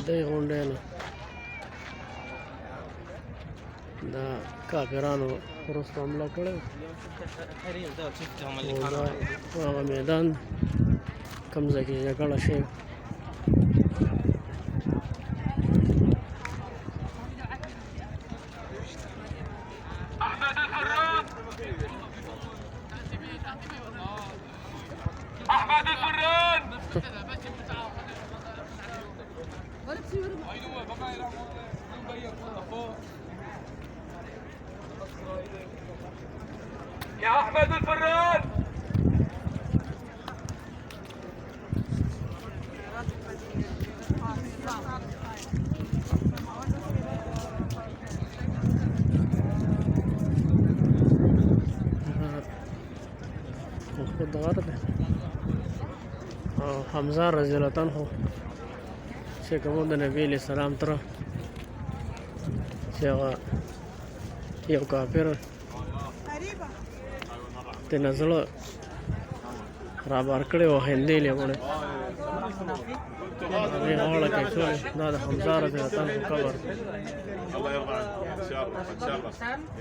دې غونډې نه دا کافرانو وروسته حمله کړې او هغه میدان کوم ځای کې جګړه شوې. أحمد الفران يا أحمد الفران خود غرب حمزه رضی الله عنه چې کوم د نبی علیہ السلام تر چې هغه یو کافر ته نزل را بار کړی و هندې له هغه غاړه کې شو دا د حمزه رضی الله عنه قبر. الله يرضى عنك ان شاء الله ان شاء الله.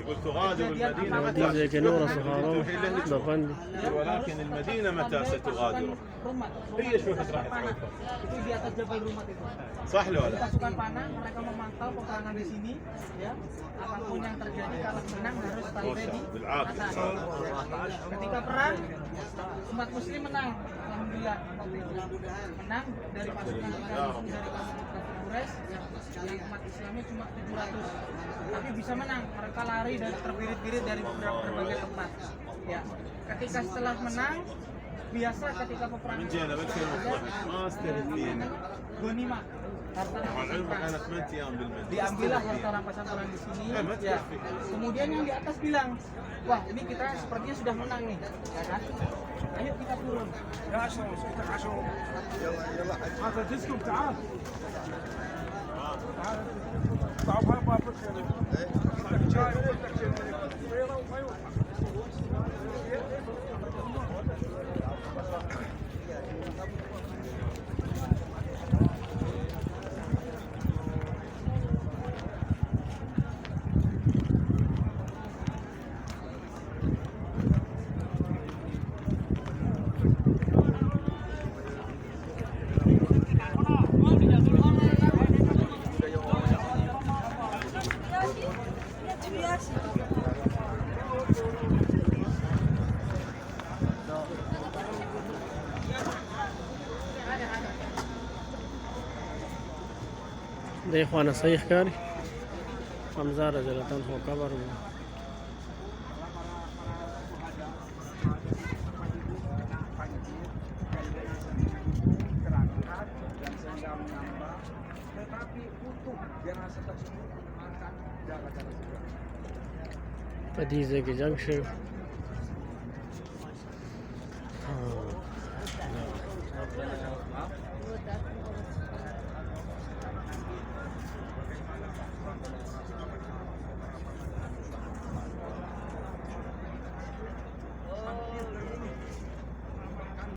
يقول تغادر المدينه دي زي نور صحابه دفن ولكن المدينه متى ستغادر؟ هي شوفت راح itu di atas Jabal Rumat itu. صح ولا لا؟ Pasukan panah mereka memantau peperangan di sini ya. Apapun yang terjadi kalah menang harus standby di atas. Ketika perang umat muslim menang. Alhamdulillah menang dari pasukan dari Quraisy yang umat Islamnya cuma 700 tapi bisa menang. Mereka lari dan terbirit-birit dari berbagai tempat ya. Ketika setelah menang biasa ketika peperangan Gonima harta diambillah harta rampasan orang di sini ya. Kemudian yang di atas bilang, wah ini kita sepertinya sudah menang nih ya kan, ayo kita turun ya. هذا ديسكم تعال تعال تعال بابك شاي د اخوانه صحیح ښکاري حمزه رضی الله عنه قبر و. په دې ځای کې جنګ شوی.